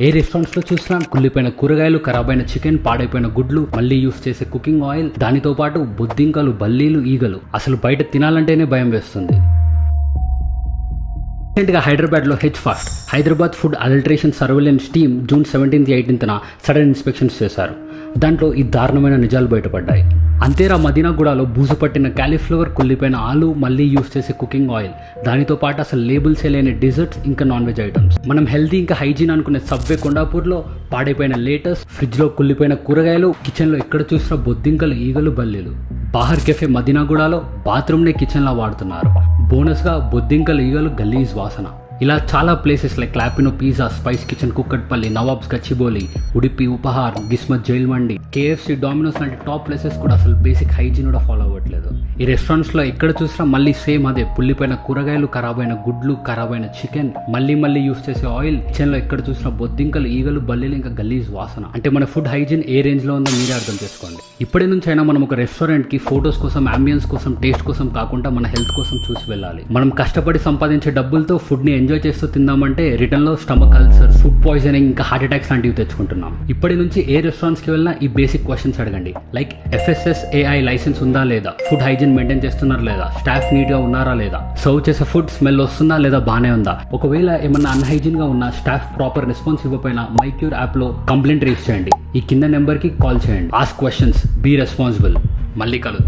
ఏ restaurants లో చూసినా కుళ్ళిపోయిన కూరగాయలు, ఖరాబైన చికెన్, పాడైపోయిన గుడ్లు, మళ్ళీ యూస్ చేసే కుకింగ్ ఆయిల్, దానితో పాటు బొద్దింకలు, బల్లీలు, ఈగలు. అసలు బయట తినాలంటేనే భయం వేస్తుంది. రీసెంట్గా హైదరాబాద్లో HFAST Hyderabad food adulteration surveillance team June 17, 18న సడన్ ఇన్స్పెక్షన్స్ చేశారు. దాంట్లో ఈ దారుణమైన నిజాలు బయటపడ్డాయి. అంతేరా మదీనాగూడలో బూజు పట్టిన కాలీఫ్లవర్, కుళ్ళిపోయిన ఆలు, మళ్ళీ యూస్ చేసే కుకింగ్ ఆయిల్, దానితో పాటు అసలు లేబుల్స్ లేని డిజర్ట్స్, ఇంకా నాన్ వెజ్ ఐటమ్స్. మనం హెల్తీ ఇంకా హైజీన్ అనుకునే సబ్వే కొండాపూర్లో పాడైపోయిన లేటెస్ట్, ఫ్రిడ్జ్లో కుళ్ళిపోయిన కూరగాయలు, కిచెన్లో ఎక్కడ చూసినా బొద్దింకలు, ఈగలు, బల్లీలు. బాహర్ కెఫే మదీనాగూడలో బాత్రూమ్నే కిచెన్లా వాడుతున్నారు. బోనస్గా బొద్దింకలు, ఈగలు, గలీజ్ వాసన. ఇలా చాలా places like Clapino pizza, spice kitchen, Kukatpally, Nawabs Gachibowli, Udupi, Upahar, Gismat, jail Mandi, KFC, Domino's లాంటి టాప్ ప్లేసెస్ కూడా అసలు బేసిక్ హైజీన్ కూడా ఫాలో అవ్వట్లేదు. ఈ రెస్టారెంట్స్లో ఎక్కడ చూసినా మళ్ళీ సేమ్ అదే పుల్లిపోయిన కూరగాయలు, ఖరాబైన గుడ్లు, ఖరాబైన చికెన్, మళ్ళీ యూస్ చేసే ఆయిల్, కిచెన్లో ఎక్కడ చూసినా బొద్దింకలు, ఈగలు, బల్లీలు, ఇంకా గలీజ్ వాసన. అంటే మన ఫుడ్ హైజీన్ ఏ రేంజ్లో ఉందో మీరే అర్థం చేసుకోండి. ఇప్పటి నుంచి అయినా మనం ఒక రెస్టారెంట్కి ఫొటోస్ కోసం, అంబియన్స్ కోసం, టేస్ట్ కోసం కాకుండా మన హెల్త్ కోసం చూసి వెళ్ళాలి. మనం కష్టపడి సంపాదించే డబ్బులతో ఫుడ్ని ఎంజాయ్ చేస్తూ తిందామంటే రిటర్న్ లో స్టమక్ అల్సర్, ఫుడ్ పాయిజనింగ్, ఇంకా హార్ట్ అటాక్స్ లాంటివి తెచ్చుకుంటున్నాం. ఇప్పటి నుంచి ఏ రెస్టారెంట్స్ కి వెళ్ళినా ఈ బేసిక్ క్వశ్చన్స్ అడగండి. లైక్ FSSAI లైసెన్స్ ఉందా లేదా, ఫుడ్ హైజీన్ మెయింటైన్ చేస్తున్నారా లేదా, స్టాఫ్ నీట్ గా ఉన్నారా లేదా, సర్వ్ చేసే ఫుడ్ స్మెల్ వస్తుందా లేదా, బానే ఉందా. ఒకవేళ ఏమన్నా అన్హైజీన్ గా ఉన్నా, స్టాఫ్ ప్రాపర్ రెస్పాన్స్ ఇవ్వకపోయినా మైక్యూర్ యాప్ లో కంప్లైంట్ రేస్ చేయండి. ఈ కింద నెంబర్ కి కాల్ చేయండి. Ask questions, be responsible. మళ్ళీ కలుద్దాం.